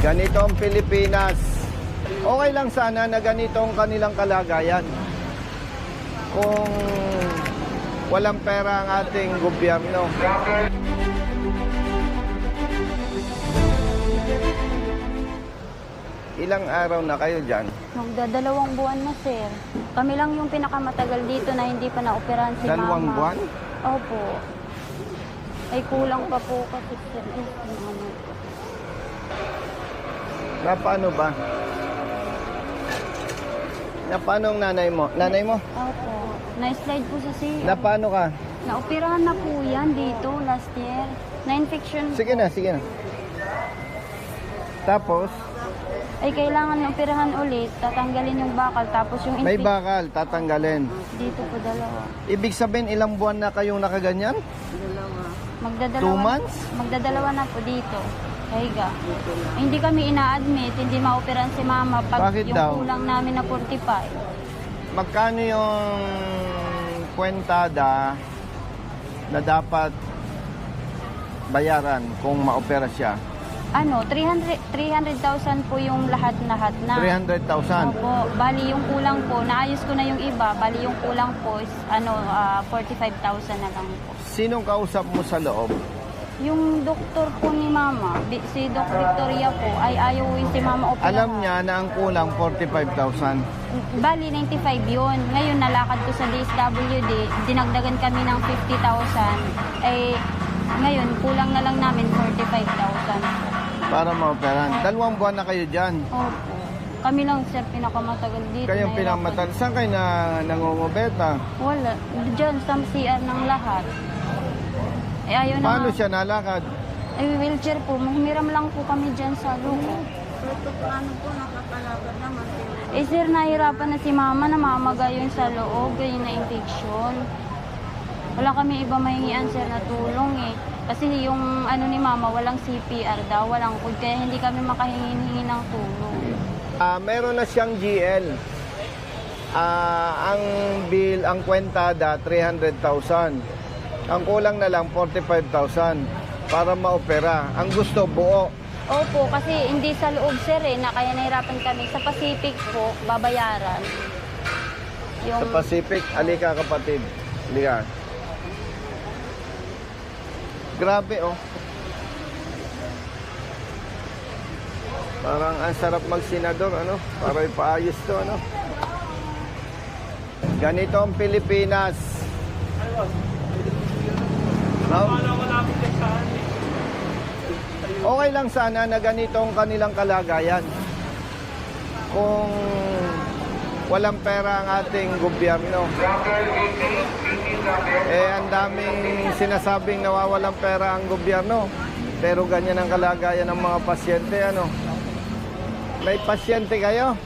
Ganito ang Pilipinas. Okay lang sana na ganito ang kanilang kalagayan. Kung walang pera ang ating gobyerno. Ilang araw na kayo dyan? Magdadalawang buwan na, sir. Kami lang yung pinakamatagal dito na hindi pa naoperahan si Dalawang mama. buwan? Opo. Ay kulang pa po kasi, sir. Na paano ba? Na paano ang nanay mo? Nanay mo? Opo. Na-slide po sa sir. Na paano ka? Naoperahan na po yan dito last year. Na-infection. Sige na, sige na. Tapos, Ay kailangan operahan ulit. Tatanggalin yung bakal. Tapos yung may bakal, tatanggalin. Dito po dalawa. Ibig sabihin, ilang buwan na kayong nakaganyan? Magdadalawa. 2 months? Magdadalawa na po dito. Kahiga. Hindi kami ina-admit, hindi ma-operan si mama pag Bakit yung daw? kulang namin na 45. Magkano yung kwentada na dapat bayaran kung ma-opera siya? Ano, 300,000 po yung lahat-lahat na. 300,000. Opo. Bali yung kulang po, naayos ko na yung iba. Bali yung kulang po is 45,000 na lang po. Sinong kausap mo sa loob? Yung doktor po ni mama, si Doc Victoria po, ay ayaw si mama operahan. Alam niya na ang kulang 45,000. Bali, 95 yun. Ngayon, nalakad ko sa DSWD, dinagdagan kami ng 50,000. Eh, ngayon, kulang na lang namin 45,000. Para ma-operan. 2 buwan na kayo dyan. Opo. Kami lang, sir, pinakamatagal dito. Kayong pinamatal. Saan kayo na nangungubeta? Wala. Diyan, sa CR ng lahat. Eh, ayaw na Paano nga. siya nalakad? Ay, wheelchair po. Humiram lang po kami dyan sa luko. Paano po nakakalakad naman? Eh, sir, nahirapan na si mama, namamaga yun sa loob, ganyan na infection. Wala kami iba mahingian, sir, na tulong eh. Kasi yung ano ni mama, walang CPR daw, walang food, kaya hindi kami makahingi ng tulong. Meron na siyang GL. Ang bill, ang kwentada, 300,000. Ang kulang na lang, 45,000 para maopera. Ang gusto, buo. Opo, kasi hindi sa loob, sir, eh, na kaya nahirapan kami. Sa Pacific po, babayaran. Sa Pacific, alika kapatid. Alika. Grabe, oh. Parang ang sarap mag-senador, ano? Para ipaayos to, ano? Ganito ang Pilipinas. No? Okay lang sana na ganito ang kanilang kalagayan. Kung walang pera ang ating gobyerno. Eh, ang daming sinasabing nawawalang pera ang gobyerno. Pero ganyan ang kalagayan ng mga pasyente, ano? May pasyente kayo?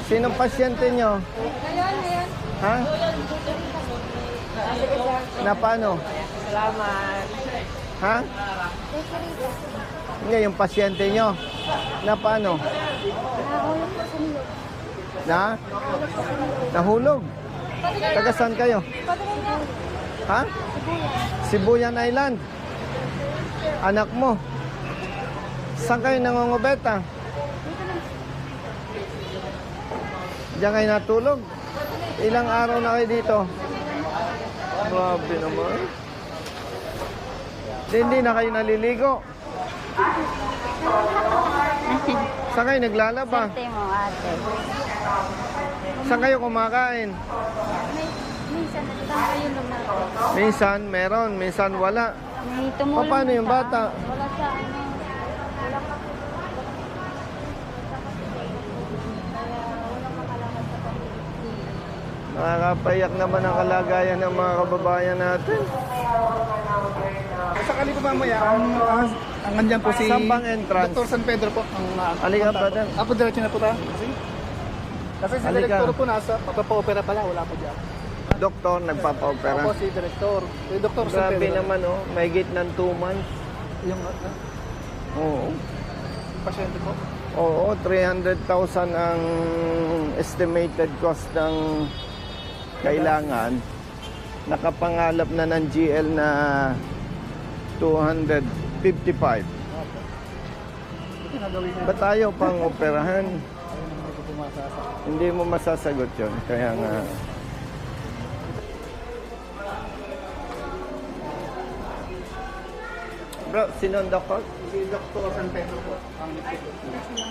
Sinong pasyente nyo? Ha? Na paano? Salamat. Ha? Hindi, yung pasyente nyo. Na paano? Na? Nahulog? Taga saan kayo? Ha? Sibuyan Island? Anak mo? Saan kayo nangungubeta? Diyan kayo natulog? Ilang araw na kayo dito? Grabe naman. Hindi na kayo naliligo. Saan kayo naglalaba? Serte mo, ate. Saan kayo kumakain? Minsan, yun lang natin. Minsan meron, minsan wala. May tumulong Paano yung siya. bata? Wala siya, ano. Wala pa. Nakakapayak naman ang kalagayan ng mga kababayan natin. Sakali po mamaya, ang andyan po si Saan bang entrance? Dr. San Pedro po. Halika, brother. Apo, diretso na po tayo. Kasi si Halika. Director po nasa, magpapa-opera pala, wala po dyan. Doktor, nagpapa-opera. Ako si Director. Si Dr. San Grabe Pedro. naman, oh. May git ng 2 months. Yung Oo. pasyente po. Oo, 300,000 ang estimated cost ng kailangan. Nakapangalap na ng GL na 255. nagawin ko. Ba't ayaw pang operahan? Ayun naman ito pumasasa. Hindi mo masasagot yun. Kaya nga... Bro, sino ang doktor? Si Dr. San Pedro po. Ang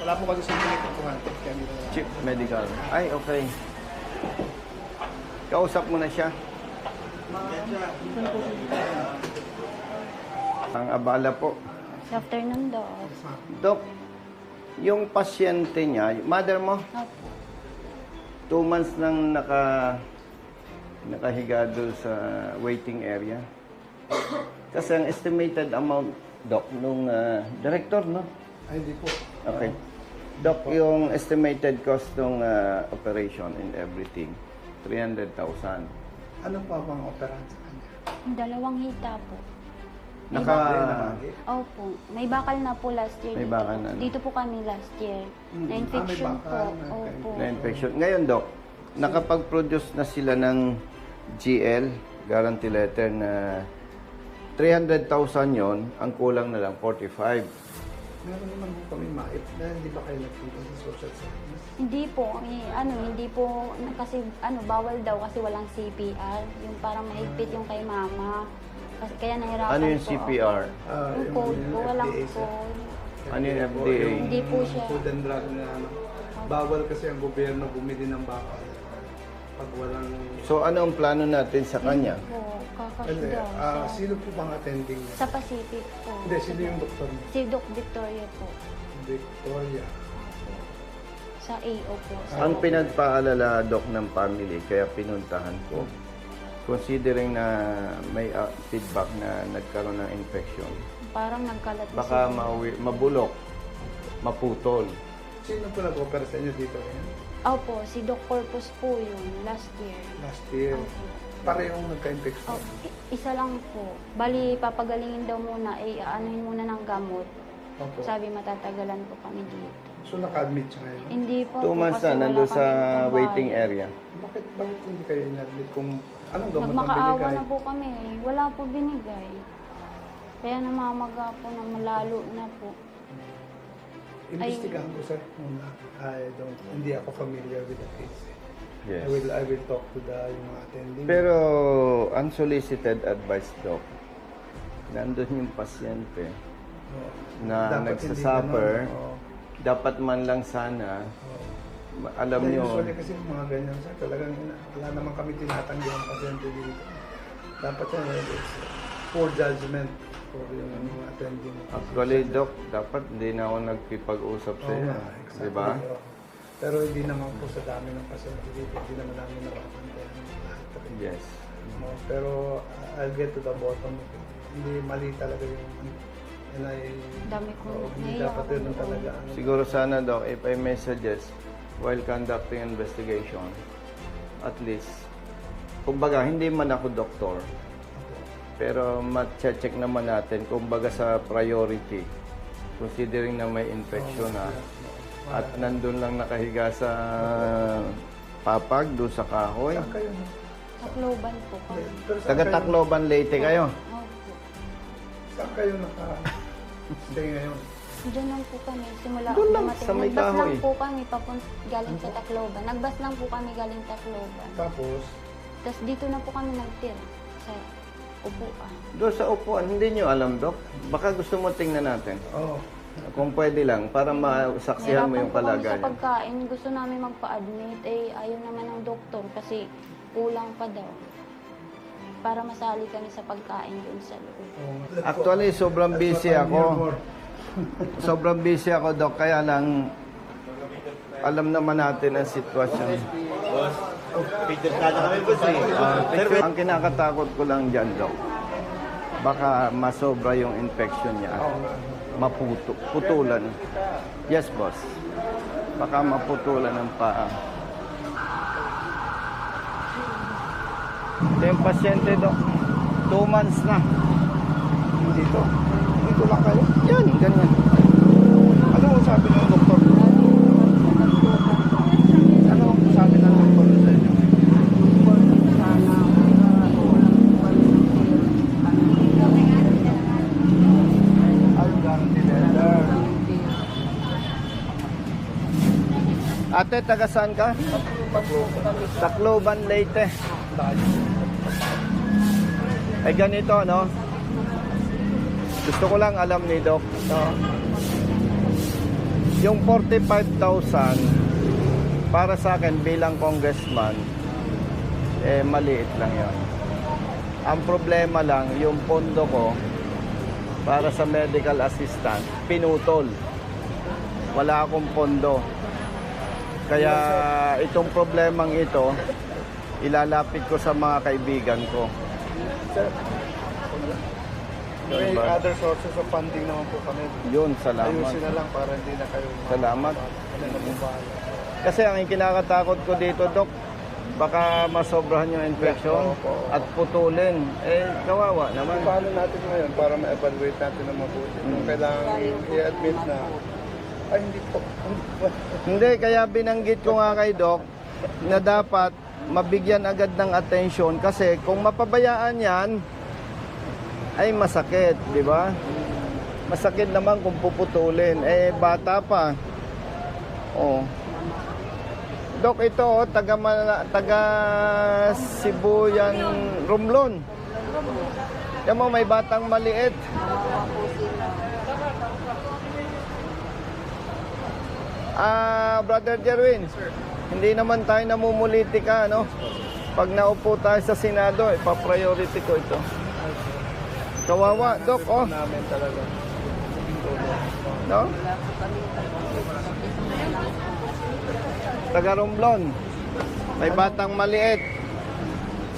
wala po kasi sa clinic po natin. Kaya dito na. Chief Medical. Ay, okay. Kausap mo na siya. Ang abala po. Good afternoon, Doc. Dok, yung pasyente niya, mother mo, Opo. 2 months nang nakahiga doon sa waiting area. Kasi ang estimated amount, Dok, nung director, no? Ay, hindi po. Okay. Dok, yung estimated cost ng operation and everything, 300,000. Ano pa bang operahan sa kanya? Dalawang hita po. Opo. May bakal na po last year. May dito bakal po. na, no? Dito po kami last year. Na-infection may po. bakal na Opo. Na-infection. Ngayon, Dok, nakapag-produce na sila ng GL, guarantee letter na 300,000 yon, ang kulang na lang 45. Meron naman po kami maip na hindi ba kayo nagpunta sa social service? Hindi po. Hindi po. Kasi bawal daw kasi walang CPR. Yung parang mahigpit yung kay mama. Kasi, kaya nahirapan Ano yung po CPR? ako. Yung code po. Walang FDA, sir. code. Ano yung FDA? Hindi po siya. Food and drug na ano. Bawal kasi ang gobyerno bumili ng bakal. Pag walang... So, ano ang plano natin sa kanya? Po. Kakasya Hindi, daw. sino po bang attending? Sa Pacific po. Hindi, sino yung doktor mo? Si Doc Victoria po. Victoria. Sa AO po. Ang pinagpaalala, Dok, ng family, kaya pinuntahan ko, considering na may feedback na nagkaroon ng infection, Parang nagkalat na baka sila. mabulok, maputol. Sino po nag-opera sa inyo dito ngayon? Opo, si Doc Corpus po yun, last year. Last year. Opo. Parehong nagka-infection. Oh, isa lang po. Bali, papagalingin daw muna, anuhin muna ng gamot. Opo. Sabi, matatagalan po kami dito. So naka-admit siya ngayon? Hindi po. 2 months kasi na, wala nandun sa kaming waiting pambayad. area. Bakit hindi kayo in-admit kung anong gamot ang Nagmakaawa binigay? na po kami. Wala po binigay. Kaya namamaga po na malalo na po. Investigahan ko sir muna. Hindi ako familiar with the case. Yes. I will talk to yung mga attending. Pero, unsolicited advice, Doc, nandun yung pasyente Oo. na Dapat nagsasuffer, hindi ganun. Oo. dapat man lang sana, Oo. alam Hindi, nyo, usually kasi mga ganyan sir, talagang wala naman kami tinatanggi ang pasyente dito. Dapat yan, it's poor judgment for yung mga attending. actually, Doc, dapat hindi na ako nagkipag-usap sa Oo iyo. nga, exactly. Di ba? Oo. Pero hindi naman po sa dami ng pasyente dito, hindi naman namin napapantayan ng lahat. Yes. Pero I'll get to the bottom of it. Hindi mali talaga yung and Dami ko. hindi Naiyak dapat ako yun doon. talaga. Siguro sana, Doc, if I may suggest, while conducting investigation, at least, kumbaga, hindi man ako doktor, pero ma-check naman natin, kumbaga sa priority, considering na may infection na, at nandun lang nakahiga sa papag, doon sa kahoy. Saan kayo? Tacloban po kami. Pero saan Taga kayo- Tacloban, Leyte kayo. Opo. Saan kayo naka-stay ngayon? Diyan lang po kami. Simula Doon lang, dumating. sa may Nagbas lang kahoy. po kami galing sa Tacloban. Nagbas lang po kami galing Tacloban. Tapos, Tapos dito na po kami nagtira sa upuan. Doon sa upuan, hindi nyo alam, Doc. Baka gusto mo tingnan natin. Kung pwede lang, para masaksihan mo yung Nahirapan po kami sa kalagayan. pagkain. Gusto namin magpa-admit. Ayaw naman ng doktor kasi kulang pa daw. Para masali kami sa pagkain doon sa loob. Actually, sobrang busy ako. Sobrang busy ako, Doc. Kaya lang, alam naman natin ang sitwasyon. Ang kinakatakot ko lang dyan, Doc, baka masobra yung infection niya. Putulan. Yes, boss. Baka maputulan ng paa. Ito yung pasyente, Doc. 2 months na. dito. Dito lang kayo. Yan, ganyan. Ano ang sabi ng doktor? Ano ang sabi ng doktor sa inyo? Ay, guarantee letter. Ate, taga saan ka? Tacloban, Leyte. Ay ganito, no? Gusto ko lang alam ni Doc, no? Yung 45,000 para sa akin bilang congressman, maliit lang yon. Ang problema lang, yung pondo ko para sa medical assistant, pinutol. Wala akong pondo. Kaya itong problemang ito, ilalapit ko sa mga kaibigan ko. Sir, may other sources of funding naman po kami. Yun, salamat. Ayusin na lang para hindi na kayo Salamat. Ano na po bahala. Kasi ang kinakatakot ko dito, Doc, baka masobrahan yung infection at putulin. Kawawa naman. Paano natin ngayon para ma-evaluate natin ang mabuti? Kung kailangan i-admit na, ay hindi po. Hindi, kaya binanggit ko nga kay Doc na dapat mabigyan agad ng atensyon kasi kung mapabayaan yan, ay masakit, di ba? Masakit naman kung puputulin. Bata pa. Oh. Dok, ito, taga Sibuyan, Romblon. Yan mo, may batang maliit. Brother Jerwin, hindi naman tayo namumulitika, no? Pag naupo tayo sa Senado, ipa-priority ko ito. Kawawa, Dok, oh. Namin talaga. No? Taga Romblon. May batang maliit.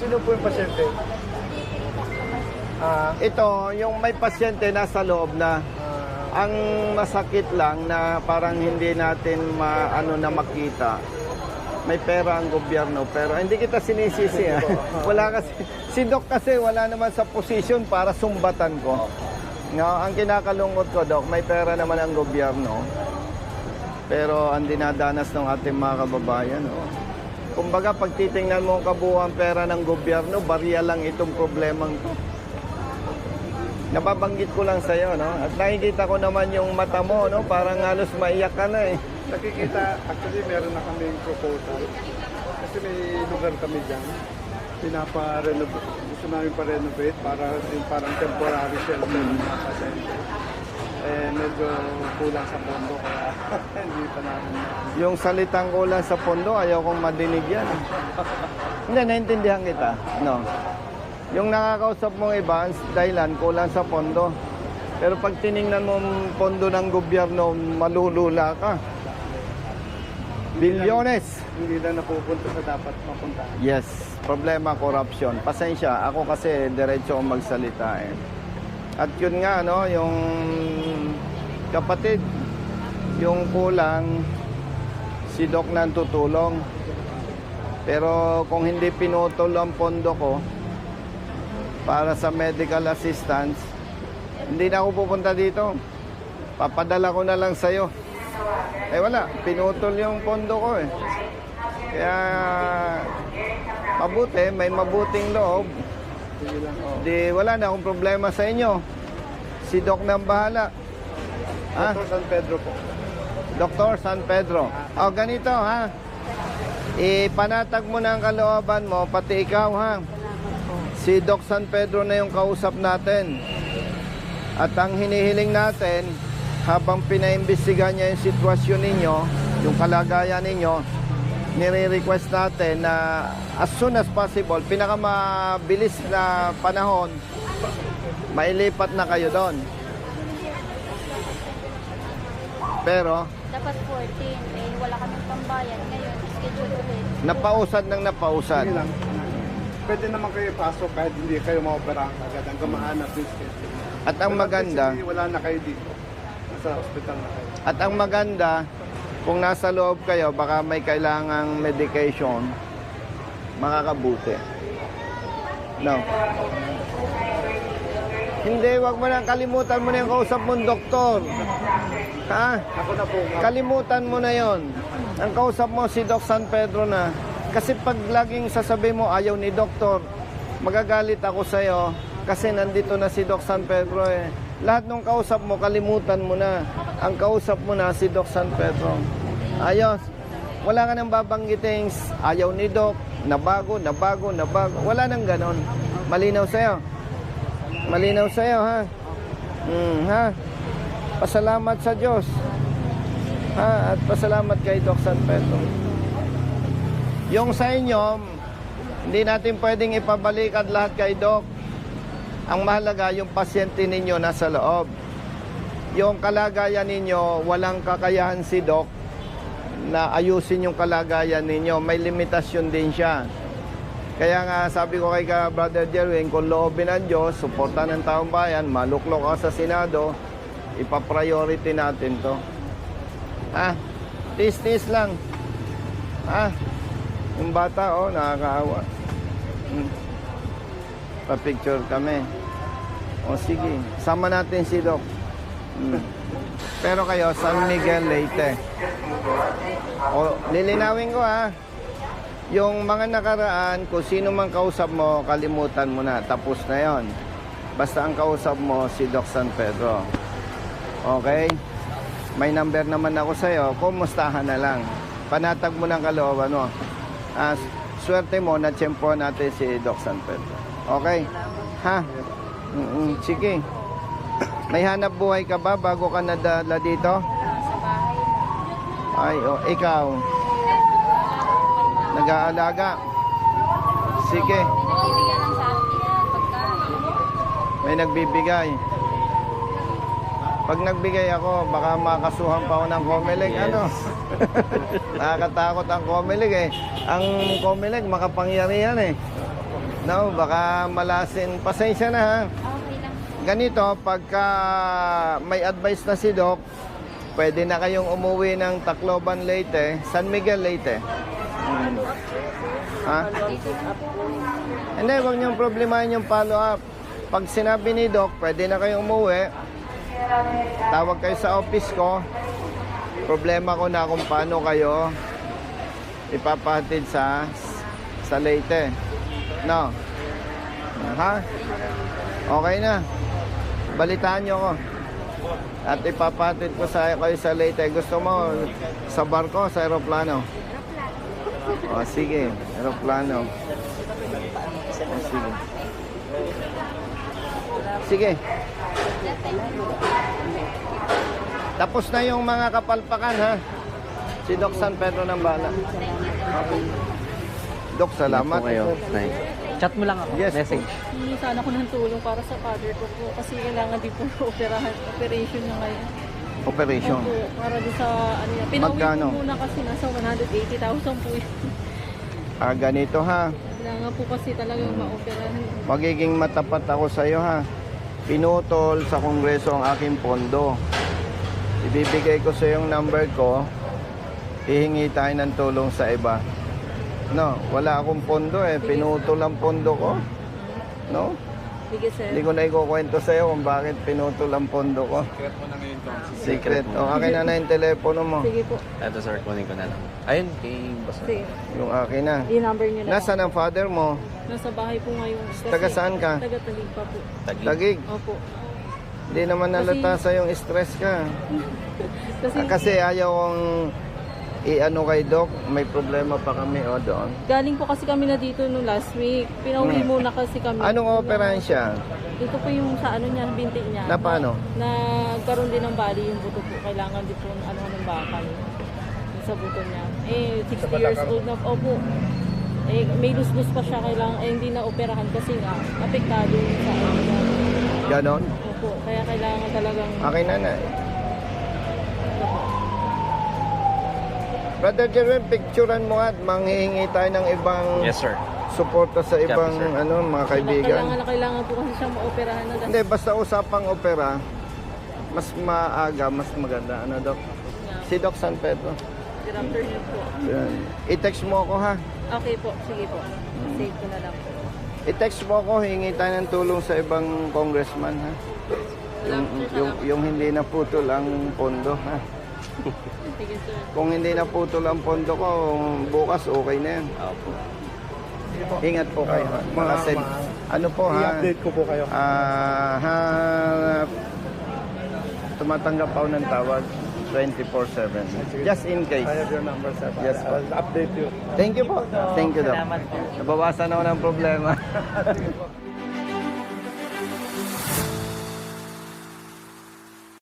Sino po yung pasyente? Ito, yung may pasyente nasa loob na. Ang masakit lang na parang hindi natin makita. May pera ang gobyerno pero hindi kita sinisisi. Wala kasi si Doc kasi wala naman sa posisyon para sumbatan ko. No, ang kinakalungkot ko, Doc, may pera naman ang gobyerno. Pero ang dinadanas ng ating mga kababayan, kumbaga pag titingnan mo ang kabuuan pera ng gobyerno, barya lang itong problemang to. Napabanggit ko lang sa'yo, no? At nakikita ko naman yung mata mo, no? Parang halos maiyak ka na, eh. Nakikita, actually meron na kaming proposal. Kasi may lugar kami dyan. Pinapa-renovate. Gusto namin pa-renovate para yung parang temporary shelter ng mga pasyente. Medyo kulang sa pondo kaya hindi pa namin. Yung salitang kulang sa pondo, ayaw kong madinig yan. Hindi, naintindihan kita. No. Yung nakakausap mong iba, dahilan, kulang sa pondo. Pero pag tiningnan mo ang pondo ng gobyerno, malulula ka. Bilyones. Hindi na napupunta sa dapat mapunta. Yes, problema corruption. Pasensya, ako kasi diretso akong magsalita, eh. At yun nga, no, yung kapatid, yung kulang, si Doc na tutulong. Pero kung hindi pinutol ang pondo ko para sa medical assistance, hindi na ako pupunta dito. Papadala ko na lang sa'yo. Wala, pinutol yung pondo ko, eh. Kaya mabuti, may mabuting loob. Di wala na akong problema sa inyo. Si Doc na ang bahala. Dr. San Pedro po. Dr. San Pedro. Ganito, ha. Ipanatag mo na ang kalooban mo, pati ikaw, ha. Si Doc San Pedro na yung kausap natin. At ang hinihiling natin, habang pinaimbestigahan niya yung sitwasyon ninyo, yung kalagayan ninyo, nire-request natin na as soon as possible, pinakamabilis na panahon, mailipat na kayo doon. Pero Dapat 14, wala kaming pambayad. Ngayon, schedule ulit. napausad ng napausad. Sige lang. Pwede naman kayo pasok kahit hindi kayo maoperahan agad. Ang kamahanap yung schedule. At ang maganda, Wala na kayo dito. Nasa hospital na kayo. at ang maganda, kung nasa loob kayo, baka may kailangang medication, makakabuti. No. Hindi, wag mo na kalimutan mo na yung kausap mong doktor. Ha? Ako na po. Kalimutan mo na yon. Ang kausap mo si Doc San Pedro na. Kasi pag laging sasabi mo ayaw ni doktor, magagalit ako sa'yo kasi nandito na si Doc San Pedro, eh. Lahat ng kausap mo, kalimutan mo na. Ang kausap mo na si Doc San Pedro. Ayos. Wala ka nang babanggiting ayaw ni Doc, nabago. Wala nang ganon. Malinaw sa'yo. Malinaw sa'yo, ha? Ha? Pasalamat sa Diyos. Ha? At pasalamat kay Doc San Pedro. Yung sa inyo, hindi natin pwedeng ipabalikan lahat kay Doc. Ang mahalaga, yung pasyente ninyo nasa loob. Yung kalagayan ninyo, walang kakayahan si Doc na ayusin yung kalagayan ninyo. May limitasyon din siya. Kaya nga sabi ko kay Brother Jerwin, kung loobin ng Diyos, suporta ng taong bayan, maluklok ka sa Senado, ipapriority natin to. Ha? Tis-tis lang. Ha? Yung bata, oh, nakakaawa. Pa-picture kami. O sige, sama natin si Doc. Pero kayo, San Miguel, Leyte. O, lilinawin ko, ha. Yung mga nakaraan, kung sino mang kausap mo, kalimutan mo na. Tapos na yon. Basta ang kausap mo, si Doc San Pedro. Okay? May number naman ako sa'yo. Kumustahan na lang. Panatag mo ng kalooban mo. Swerte mo na tiyempo natin si Doc San Pedro. Okay? Ha? Sige. May hanap buhay ka ba bago ka nadala dito? Sa bahay na. Ay, oh, ikaw. Nag-aalaga. Sige. Pinagbibigyan lang sa akin ng pagkain. May nagbibigay. Pag nagbigay ako, baka makasuhan pa ako ng Comelec. Ano? Nakakatakot ang Comelec eh. Ang Comelec, makapangyarihan eh. No, baka malasin. Pasensya na, ha. Okay lang. Ganito, pagka may advice na si Doc, pwede na kayong umuwi ng Tacloban, Leyte, San Miguel, Leyte. Ha? Hindi, huwag niyong problemahin yung follow-up. Pag sinabi ni Doc, pwede na kayong umuwi, tawag kayo sa office ko, problema ko na kung paano kayo ipapahatid sa Leyte. No? Ha? Okay na. Balitaan nyo ko. At ipapahatid ko kayo sa Leyte. Gusto mo sa barko, sa aeroplano? O, sige. Aeroplano. O, sige. Sige. Tapos na yung mga kapalpakan, ha? Si Doc San Pedro ng bala. Okay. Doc, salamat. Chat mo lang ako. Yes. Message. Hindi sana ako ng tulong para sa father ko po kasi kailangan din po ng operation na ngayon. Operation. Opo, para doon sa ano yan. Pinauwi Magkano? ko muna kasi nasa 180,000 po yun. Ganito, ha? Kailangan po kasi talagang maoperahan. Magiging matapat ako sa iyo, ha? Pinutol sa Kongreso ang aking pondo. Ibibigay ko sa yung number ko. Hihingi tayo ng tulong sa iba. No, wala akong pondo eh. Pinutol ang pondo ko. No? Sige sir. Hindi ko na ikukwento sa iyo kung bakit pinutol ang pondo ko. Secret mo na ngayon to. Secret. O, akin na yung telepono mo. Sige po. Ito sir, kunin ko na lang. Ayun, kay boss. Sige. Yung akin na. Yung number niyo na. Nasaan ang father mo? Nasa bahay po ngayon. Kasi Taga saan ka? Taga Taguig pa po. Tagig. Opo. Hindi naman nalata sa yung stress ka. Kasi Kasi ayaw kong i-ano kay Doc, may problema pa kami o doon. galing po kasi kami na dito no last week. Pinauwi muna kasi kami. Anong operahan siya? Ito po yung sa ano niya, binti niya. Na paano? Nagkaroon din ng bali yung buto po. Kailangan din po ano ng bakal. Yung sa buto niya. 60 years old na. Opo. May lus-lus pa siya. Kailangan, hindi na operahan kasi nga, apektado yung sa ano niya. Ganon? Opo. Kaya kailangan talagang... Akin na na. Brother Jerwin, picturean mo at manghihingi tayo ng ibang Yes sir. suporta sa ibang sir. mga kaibigan. Kailangan po kasi siya maoperahan na. Hindi, basta usapang opera, mas maaga, mas maganda. Ano, Doc? Si Doc San Pedro. Director niyo po. Yan. I-text mo ako, ha? Okay po. Sige po. Save ko na lang po. I-text mo ako, hingi tayo ng tulong sa ibang congressman, ha? Yung hindi naputol ang pondo, ha? Sige sir. Kung hindi naputol ang pondo ko, bukas okay na yan. Opo. Ingat po kayo. Mga ano po, ha? I-update ko po kayo. Tumatanggap ako ng tawag. 24/7. Just in case. I have your number, sir. Yes, po. I'll update you. Thank you po. Thank you, Doc. Salamat po. Nabawasan ako ng problema.